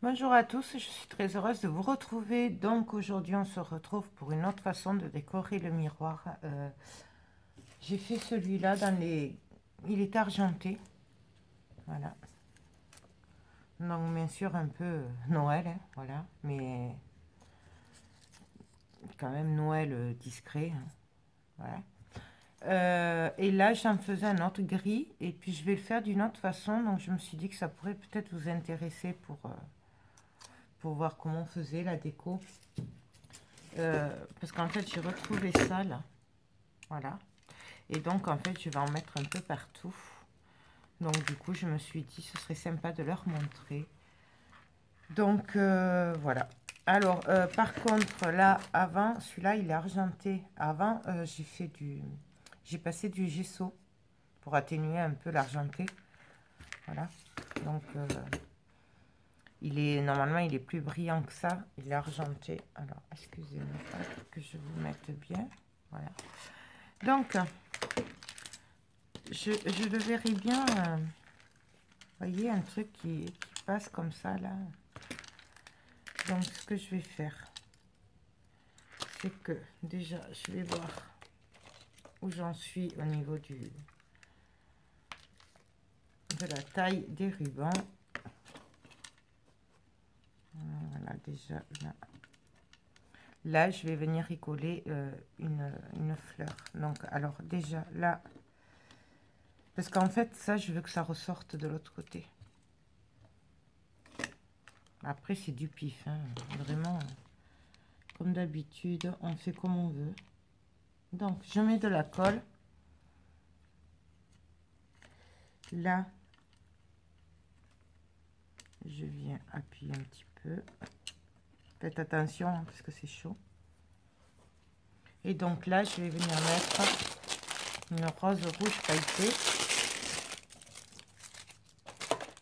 Bonjour à tous, je suis très heureuse de vous retrouver. Donc aujourd'hui on se retrouve pour une autre façon de décorer le miroir. J'ai fait celui-là dans les... Il est argenté. Voilà. Donc bien sûr un peu Noël, hein, voilà. Mais quand même Noël discret. Hein, voilà. Et là j'en faisais un autre gris. Et puis je vais le faire d'une autre façon. Donc je me suis dit que ça pourrait peut-être vous intéresser pour voir comment on faisait la déco. Parce qu'en fait j'ai retrouvé ça là, voilà, et donc en fait je vais en mettre un peu partout. Donc du coup je me suis dit ce serait sympa de leur montrer. Donc voilà. Alors par contre là avant, celui-là il est argenté. Avant j'ai passé du gesso pour atténuer un peu l'argenté. Voilà. Donc normalement il est plus brillant que ça, il est argenté. Alors excusez-moi que je vous mette bien. Voilà. Donc je le verrai bien. Voyez, un truc qui passe comme ça là. Donc ce que je vais faire, c'est que déjà je vais voir où j'en suis au niveau de la taille des rubans. Voilà, déjà là. Là, je vais venir y coller une fleur. Donc, alors déjà là, parce qu'en fait, ça, je veux que ça ressorte de l'autre côté. Après, c'est du pif, hein, vraiment. Comme d'habitude, on fait comme on veut. Donc, je mets de la colle. Là, je viens appuyer un petit peu. Faites attention, hein, parce que c'est chaud. Et donc là, je vais venir mettre une rose rouge pailletée.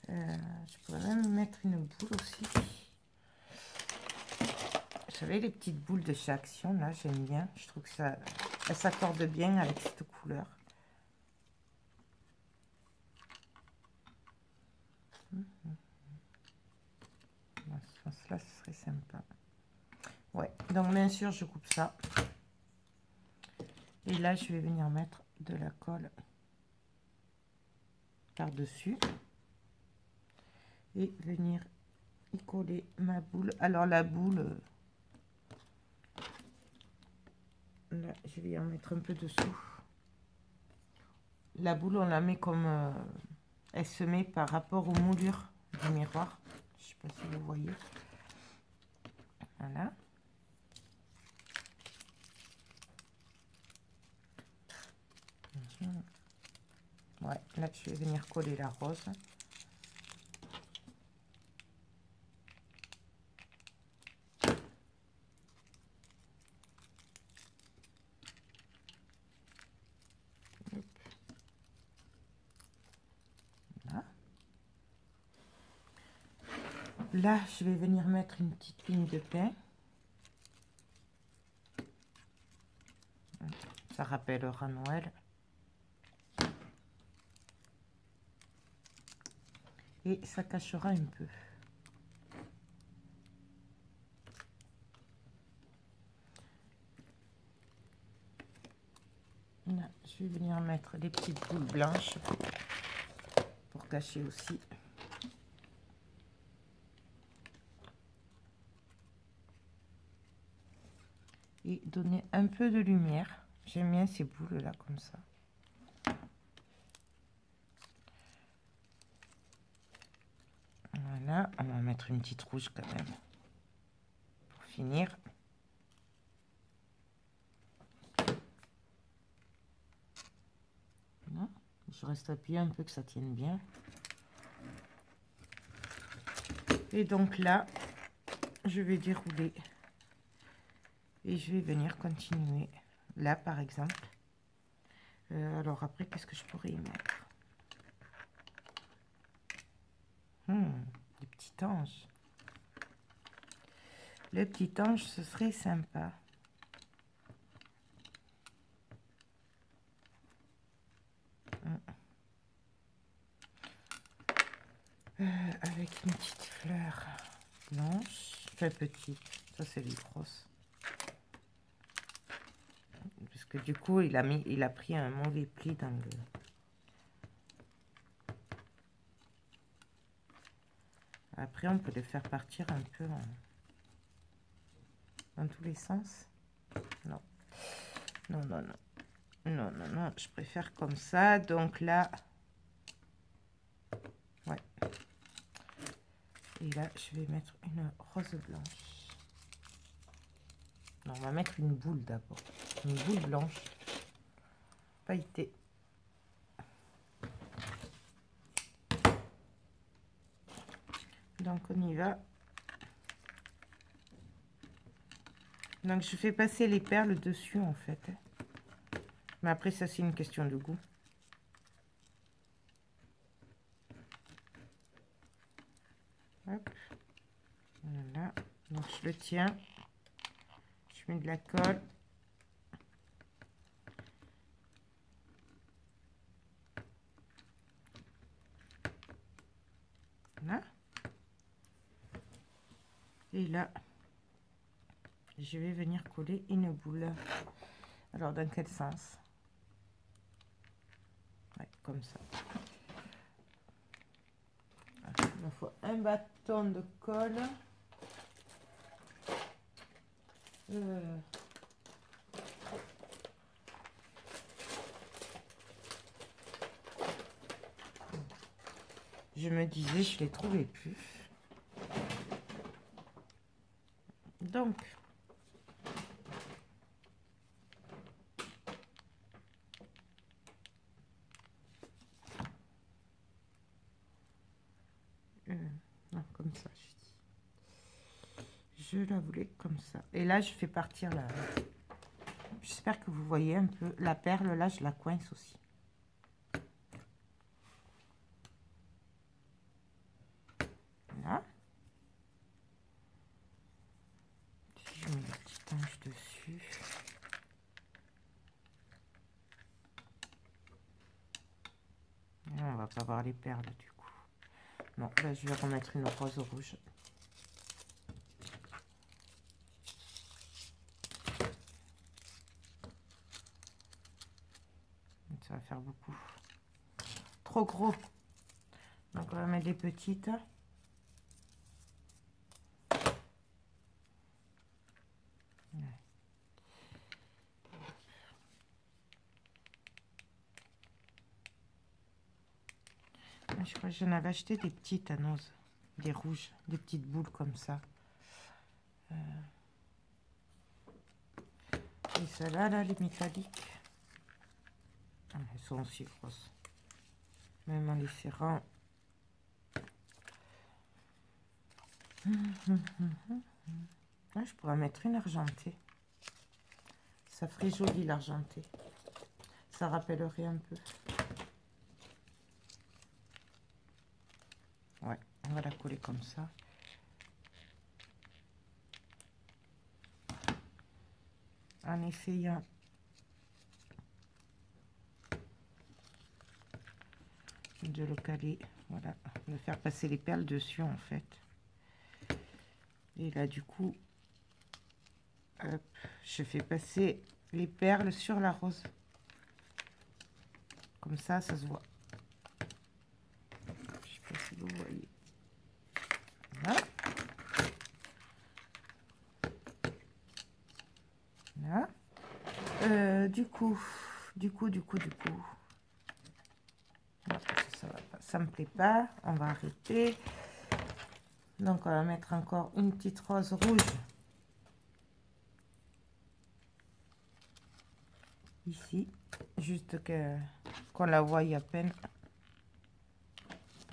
Je pourrais même mettre une boule aussi. Vous savez, les petites boules de chez Action, là, j'aime bien. Je trouve que ça s'accorde bien avec cette couleur. Dans ce sens-là, ce serait sympa. Ouais, donc bien sûr, je coupe ça. Et là, je vais venir mettre de la colle par-dessus. Et venir y coller ma boule. Alors, la boule... là, je vais en mettre un peu dessous. La boule, on la met comme... elle se met par rapport aux moulures du miroir. Je ne sais pas si vous voyez. Voilà. Ouais, là, je vais venir coller la rose. Là, je vais venir mettre une petite ligne de pain. Ça rappellera Noël. Et ça cachera un peu. Là, je vais venir mettre des petites boules blanches pour cacher aussi. Et donner un peu de lumière. J'aime bien ces boules là comme ça. Voilà, on va mettre une petite rouge quand même pour finir. reste appuyé un peu, que ça tienne bien. Et donc là, je vais dérouler. Et je vais venir continuer. Là, par exemple. Alors après, qu'est-ce que je pourrais y mettre? Des petits anges. Le petit ange, ce serait sympa. Avec une petite fleur blanche. Très petite. Ça, c'est les grosses. Parce que du coup, il a pris un mauvais pli dans le... Après, on peut les faire partir un peu dans tous les sens. Non. Non, non, non. Non, non, non. Je préfère comme ça. Donc là... Ouais. Et là, je vais mettre une rose blanche. Non, on va mettre une boule d'abord. Une boule blanche. Pailletée. Donc, on y va. Donc, je fais passer les perles dessus, en fait. Mais après, ça, c'est une question de goût. Hop. Voilà. Donc, je le tiens. Je mets de la colle. Voilà. Et là, je vais venir coller une boule. Alors, dans quel sens? Ouais, comme ça. Il me faut un bâton de colle. Je me disais, je ne les trouvais plus. Donc, non, comme ça, je la voulais comme ça. Et là, je fais partir la... J'espère que vous voyez un peu la perle. Là, je la coince aussi. Là. Je mets le petit ange dessus. Et on va pas voir les perles du coup. Non, là, je vais remettre une rose rouge. Ça va faire beaucoup. Trop gros. Donc, on va mettre des petites. Je crois que j'en avais acheté des petites annoses, des rouges, des petites boules comme ça. Et celles-là, là, les métalliques, elles sont aussi grosses. Même en les serrant. Ah, je pourrais mettre une argentée. Ça ferait joli l'argenté. Ça rappellerait un peu. Ouais, on va la coller comme ça. En essayant de le caler, voilà, de faire passer les perles dessus en fait. Et là du coup, hop, je fais passer les perles sur la rose. Comme ça, ça se voit. Je sais pas si vous voyez. Voilà. Là. Du coup, non, ça va pas, ça me plaît pas. On va arrêter. Donc, on va mettre encore une petite rose rouge. ici, juste qu'on la voie à peine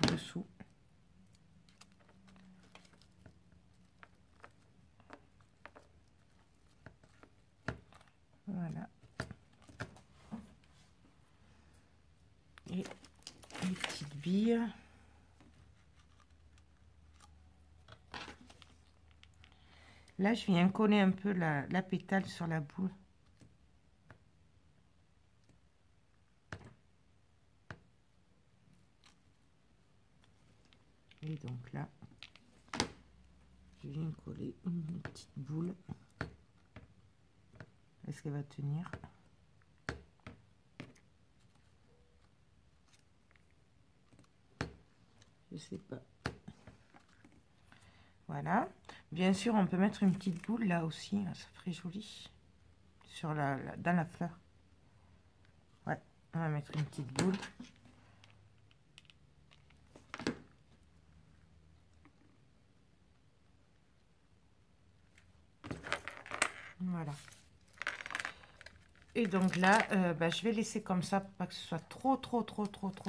dessous. Voilà. Et les petites billes. Là, je viens coller un peu la pétale sur la boule. Et donc là, je viens coller une petite boule. Est-ce qu'elle va tenir? Je sais pas. Voilà. Bien sûr, on peut mettre une petite boule là aussi. Ça ferait joli. Sur dans la fleur. Ouais, on va mettre une petite boule. Voilà. Et donc là, je vais laisser comme ça pour pas que ce soit trop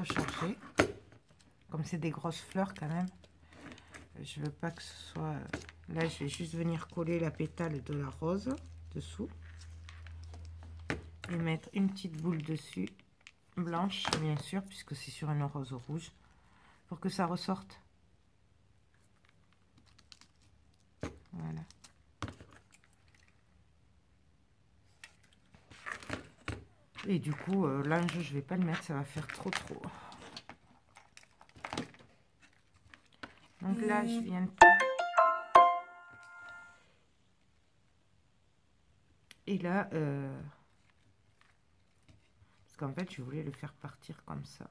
chargé. Comme c'est des grosses fleurs quand même. Je veux pas que ce soit... Là, je vais juste venir coller la pétale de la rose dessous. Et mettre une petite boule dessus. Blanche, bien sûr, puisque c'est sur une rose rouge. Pour que ça ressorte. Voilà. Et du coup, l'ange, je vais pas le mettre, ça va faire trop. Donc là, je viens de... Et là, parce qu'en fait, je voulais le faire partir comme ça.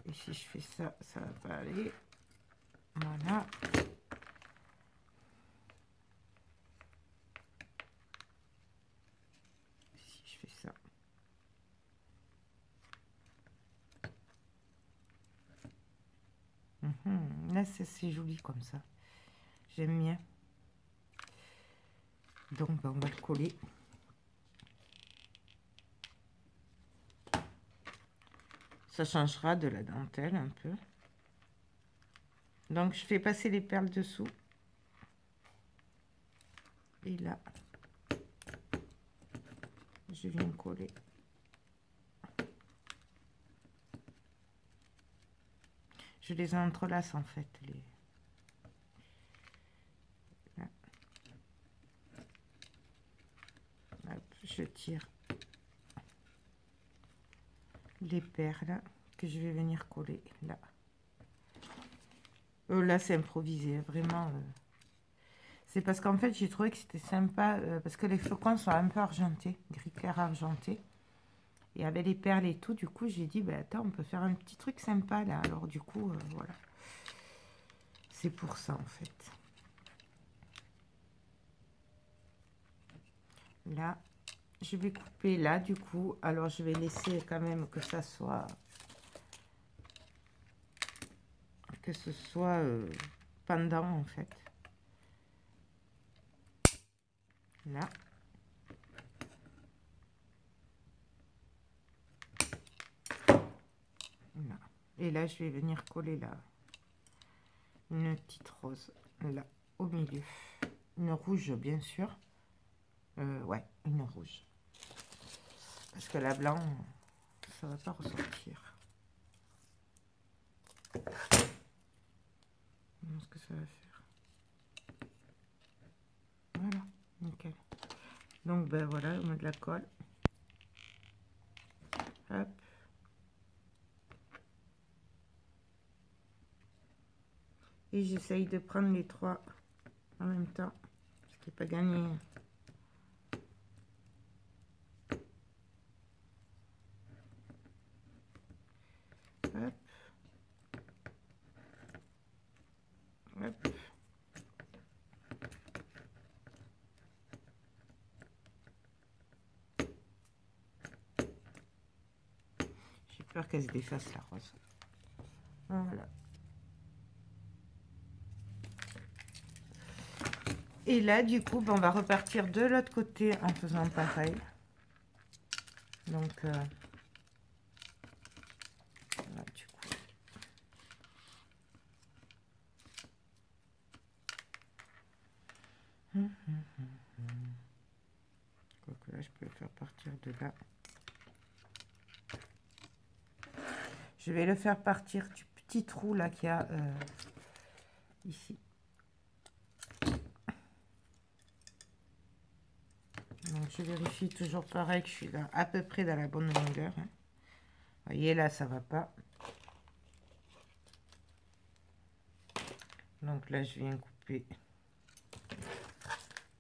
Et si je fais ça, ça va pas aller. Voilà. Si je fais ça. Là, c'est joli comme ça. J'aime bien. Donc, on va le coller. Ça changera de la dentelle un peu. Donc, je fais passer les perles dessous. Et là, je viens coller. Je les entrelace en fait. Là. Hop, je tire les perles que je vais venir coller là. Là, c'est improvisé, vraiment. C'est parce qu'en fait, j'ai trouvé que c'était sympa, parce que les flocons sont un peu argentés, gris clair argenté. Et avec les perles et tout, du coup, j'ai dit, bah, attends, on peut faire un petit truc sympa, là. Alors, du coup, voilà. C'est pour ça, en fait. Là, je vais couper là, du coup. Alors, je vais laisser quand même que ça soit... Que ce soit pendant, en fait. Là. Là. Et là, je vais venir coller là. Une petite rose, là, au milieu. Une rouge, bien sûr. Ouais, une rouge. Parce que la blanc, ça va pas ressortir. Ce que ça va faire. Voilà, nickel. Donc, ben voilà, on met de la colle. Hop. Et j'essaye de prendre les trois en même temps. Ce qui n'est pas gagné. Hop. Hop. J'ai peur qu'elle se défasse la rose. Voilà. Et là, du coup, ben, on va repartir de l'autre côté en faisant pareil. Donc, voilà, du coup. Quoique là, je peux le faire partir de là. Je vais le faire partir du petit trou là qu'il y a ici. Donc, je vérifie toujours pareil que je suis là à peu près dans la bonne longueur. Hein. Vous voyez, là, ça va pas. Donc là, je viens couper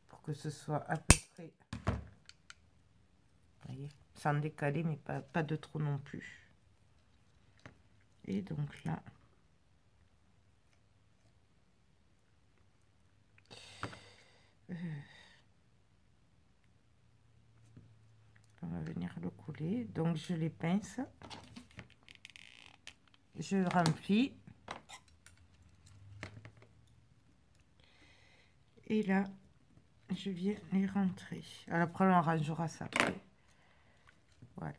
pour que ce soit à peu près, vous voyez, sans décaler, mais pas de trop non plus. Et donc là, on va venir le coller. Donc je les pince, je remplis. Et là, je viens les rentrer. Alors après, on arrangera ça après. Voilà.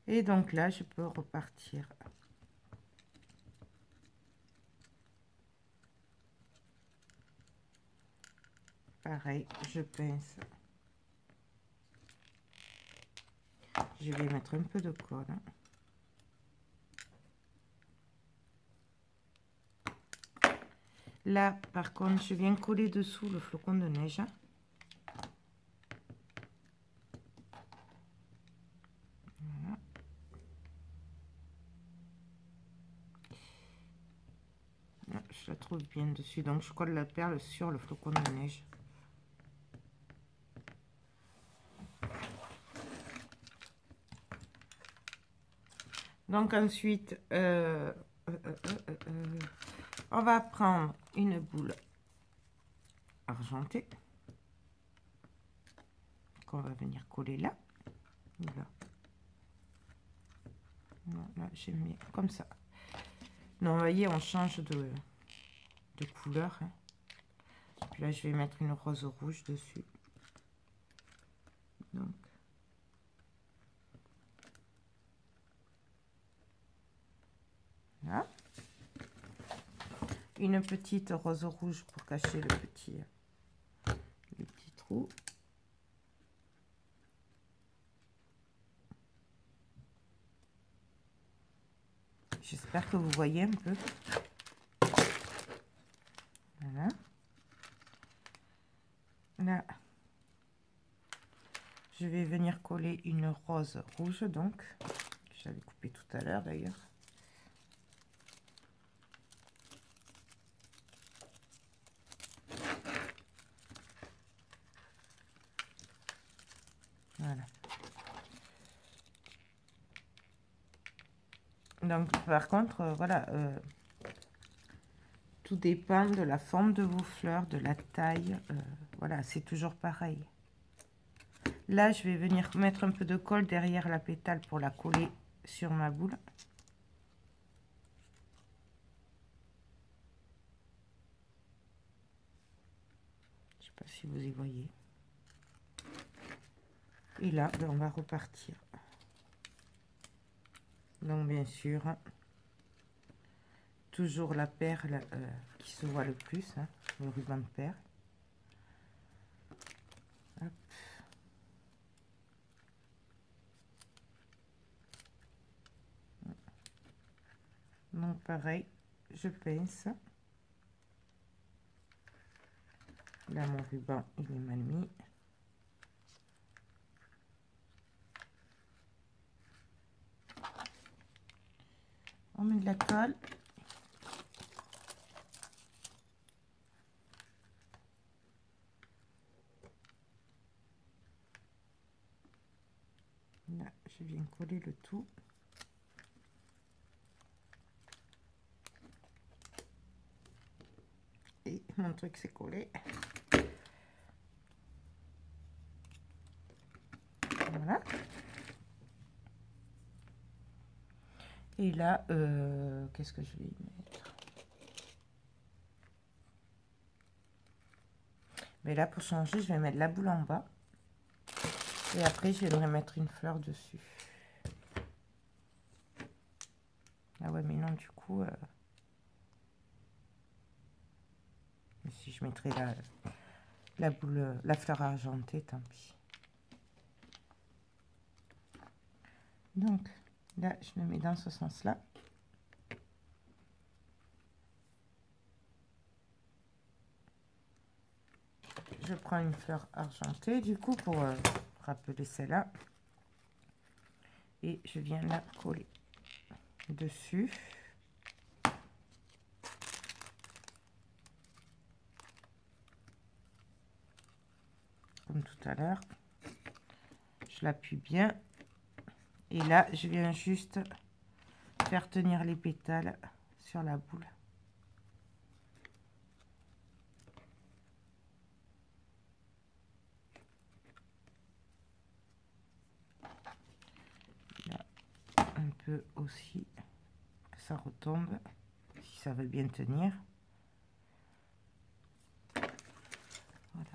Et donc là, je peux repartir. Pareil, je pince. Je vais mettre un peu de colle. Là, par contre, je viens coller dessous le flocon de neige. Voilà. Là, je la trouve bien dessus. Donc, je colle la perle sur le flocon de neige. Donc, ensuite, on va prendre une boule argentée qu'on va venir coller là. Là. Là, j'ai mis comme ça. Donc, vous voyez, on change de couleur. Hein. Puis là, je vais mettre une rose rouge dessus. Donc, là. Une petite rose rouge pour cacher le petit trou. J'espère que vous voyez un peu. Voilà. Là, je vais venir coller une rose rouge, donc, que j'avais coupé tout à l'heure d'ailleurs. Voilà. Donc, par contre, voilà, tout dépend de la forme de vos fleurs, de la taille. Voilà, c'est toujours pareil. Là, je vais venir mettre un peu de colle derrière la pétale pour la coller sur ma boule. Je ne sais pas si vous y voyez. Et là, ben, on va repartir. Donc, bien sûr, toujours la perle qui se voit le plus, hein, le ruban de perle. Hop. Donc, pareil, je pince. Là, mon ruban, il est mal mis. On met de la colle. Là, je viens coller le tout. Et mon truc s'est collé. Voilà. Et là, qu'est-ce que je vais y mettre? Mais là, pour changer, je vais mettre la boule en bas. Et après, je vais mettre une fleur dessus. Ah ouais, mais non, du coup... si je mettrais la boule, la fleur argentée, tant pis. Donc, là, je le mets dans ce sens-là. Je prends une fleur argentée, du coup, pour rappeler celle-là. Et je viens la coller dessus. Comme tout à l'heure. Je l'appuie bien. Et là, je viens juste faire tenir les pétales sur la boule. Là, un peu aussi, que ça retombe, si ça veut bien tenir. Voilà.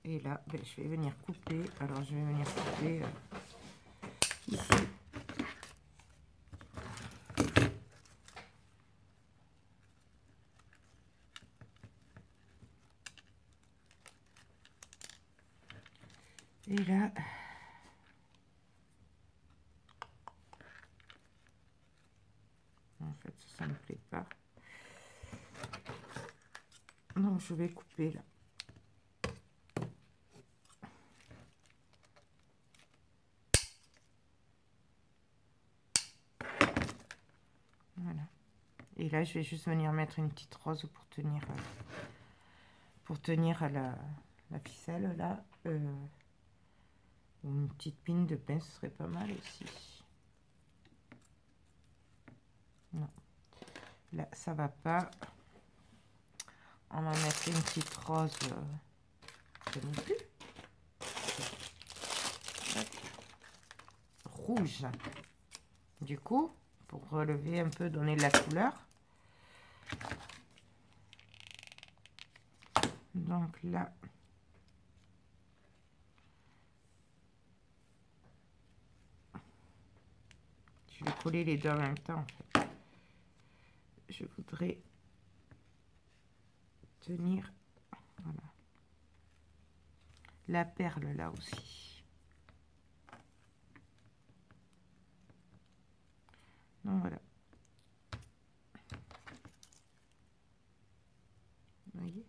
Et là, ben, je vais venir couper. Alors, je vais venir couper ici. Et là, en fait, ça ne me plaît pas. Donc, je vais couper là. Voilà. Et là, je vais juste venir mettre une petite rose pour tenir la ficelle là. Une petite pine de pain, ce serait pas mal aussi. Non. Là, ça va pas. On va mettre une petite rose. Je n'ai plus. Rouge. Du coup, pour relever un peu, donner de la couleur. Donc là, je vais coller les deux en même temps. En fait. Je voudrais tenir, voilà, la perle là aussi. Donc voilà. Vous voyez,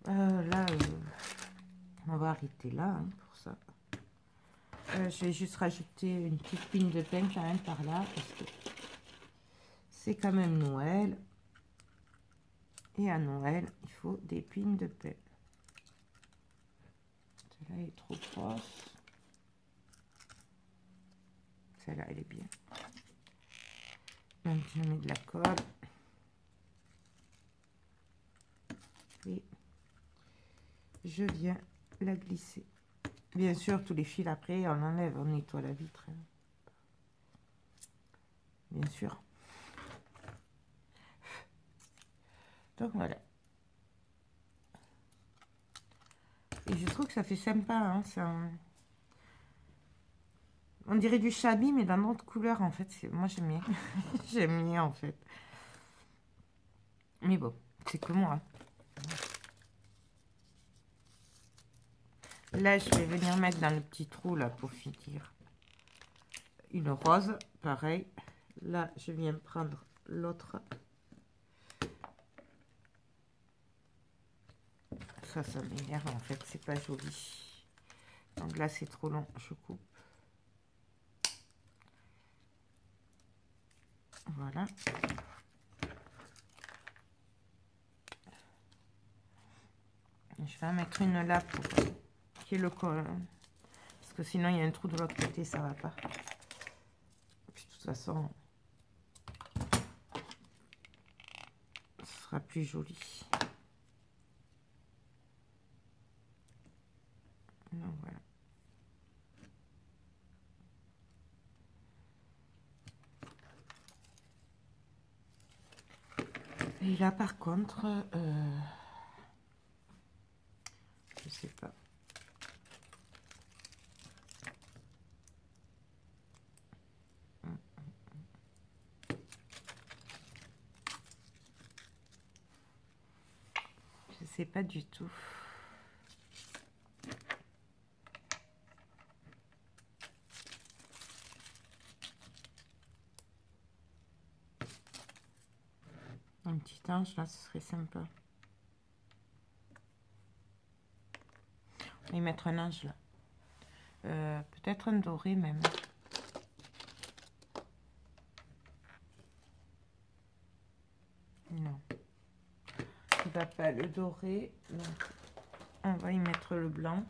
là, on va arrêter là hein, pour ça. Je vais juste rajouter une petite pine de pain quand même par là parce que c'est quand même Noël. Et à Noël, il faut des pines de pain. Celle-là est trop grosse. Celle-là, elle est bien. Donc, je mets de la colle. Et je viens la glisser. Bien sûr, tous les fils après, on enlève, on nettoie la vitre. Bien sûr. Donc, voilà. Et je trouve que ça fait sympa. Hein, on dirait du chabi, mais dans d'autres couleurs, en fait. Moi, j'aime bien. J'aime bien, en fait. Mais bon, c'est que moi. Là, je vais venir mettre dans le petit trou, là, pour finir. Une rose, pareil. Là, je viens prendre l'autre. Ça m'énerve, en fait. C'est pas joli. Donc là, c'est trop long. Je coupe. Voilà. Je vais en mettre une là pour qui est le col. Parce que sinon, il y a un trou de l'autre côté, ça va pas. Puis, de toute façon, ce sera plus joli. Donc voilà. Et là, par contre, je sais pas. Je sais pas du tout. Un petit ange, là, ce serait sympa. On va y mettre un ange, là. Peut-être un doré, même. Non. Il va pas le doré. Donc, on va y mettre le blanc.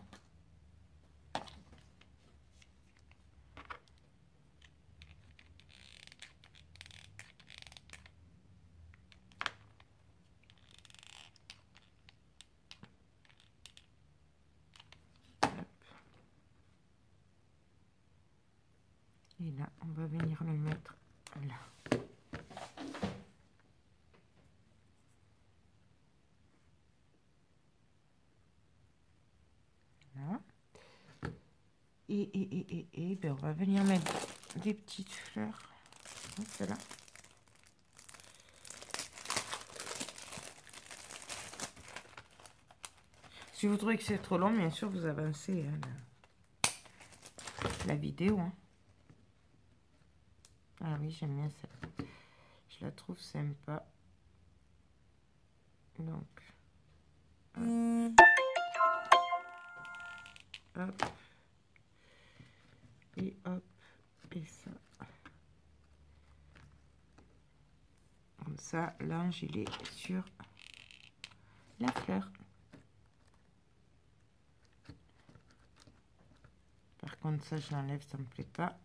Et là, on va venir le mettre là. Voilà. Et ben, on va venir mettre des petites fleurs. Celle-là. Si vous trouvez que c'est trop long, bien sûr, vous avancez la vidéo. Hein. Ah oui, j'aime bien ça. Je la trouve sympa. Donc, hop. Et hop. Et ça. Comme ça, l'ange, il est sur la fleur. Par contre, ça, je l'enlève, ça me plaît pas.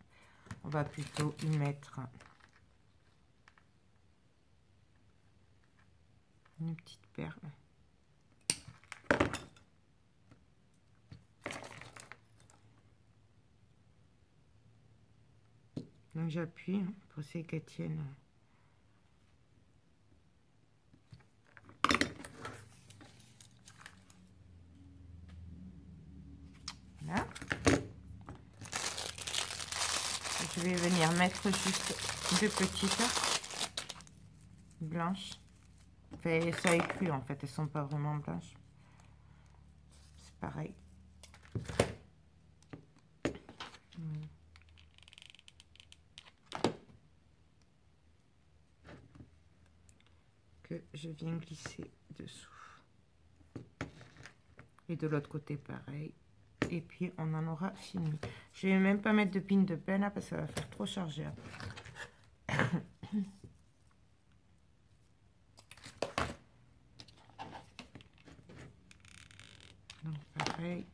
On va plutôt y mettre une petite perle. Donc, j'appuie hein, pour essayer qu'elle tienne. Là. Je vais venir mettre juste deux petites blanches. Enfin, ça écrit en fait, elles sont pas vraiment blanches. C'est pareil. Que je viens glisser dessous. Et de l'autre côté, pareil. Et puis, on en aura fini. Je vais même pas mettre de pin de peine là parce que ça va faire trop chargé. Donc, pareil.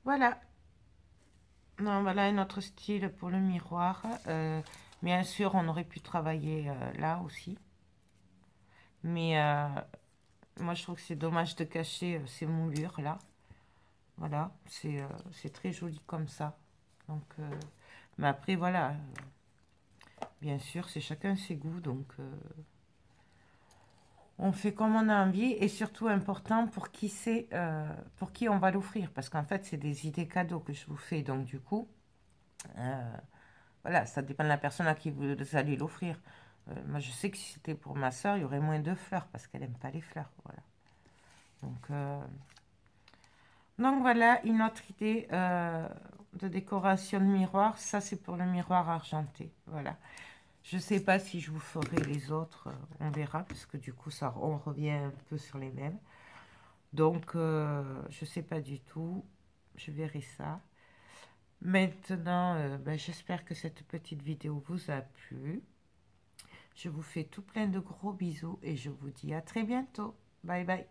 Voilà. Non, voilà notre style pour le miroir. Bien sûr, on aurait pu travailler là aussi. Mais moi, je trouve que c'est dommage de cacher ces moulures là. Voilà, c'est très joli comme ça. Donc, mais après, voilà. Bien sûr, c'est chacun ses goûts. Donc, on fait comme on a envie. Et surtout important pour qui c'est, pour qui on va l'offrir. Parce qu'en fait, c'est des idées cadeaux que je vous fais. Donc, du coup, voilà, ça dépend de la personne à qui vous allez l'offrir. Moi, je sais que si c'était pour ma soeur, il y aurait moins de fleurs parce qu'elle n'aime pas les fleurs. Voilà. Donc voilà, une autre idée de décoration de miroir. Ça, c'est pour le miroir argenté. Voilà. Je ne sais pas si je vous ferai les autres. On verra parce que du coup, ça, on revient un peu sur les mêmes. Donc, je ne sais pas du tout. Je verrai ça. Maintenant, ben, j'espère que cette petite vidéo vous a plu. Je vous fais tout plein de gros bisous et je vous dis à très bientôt. Bye bye.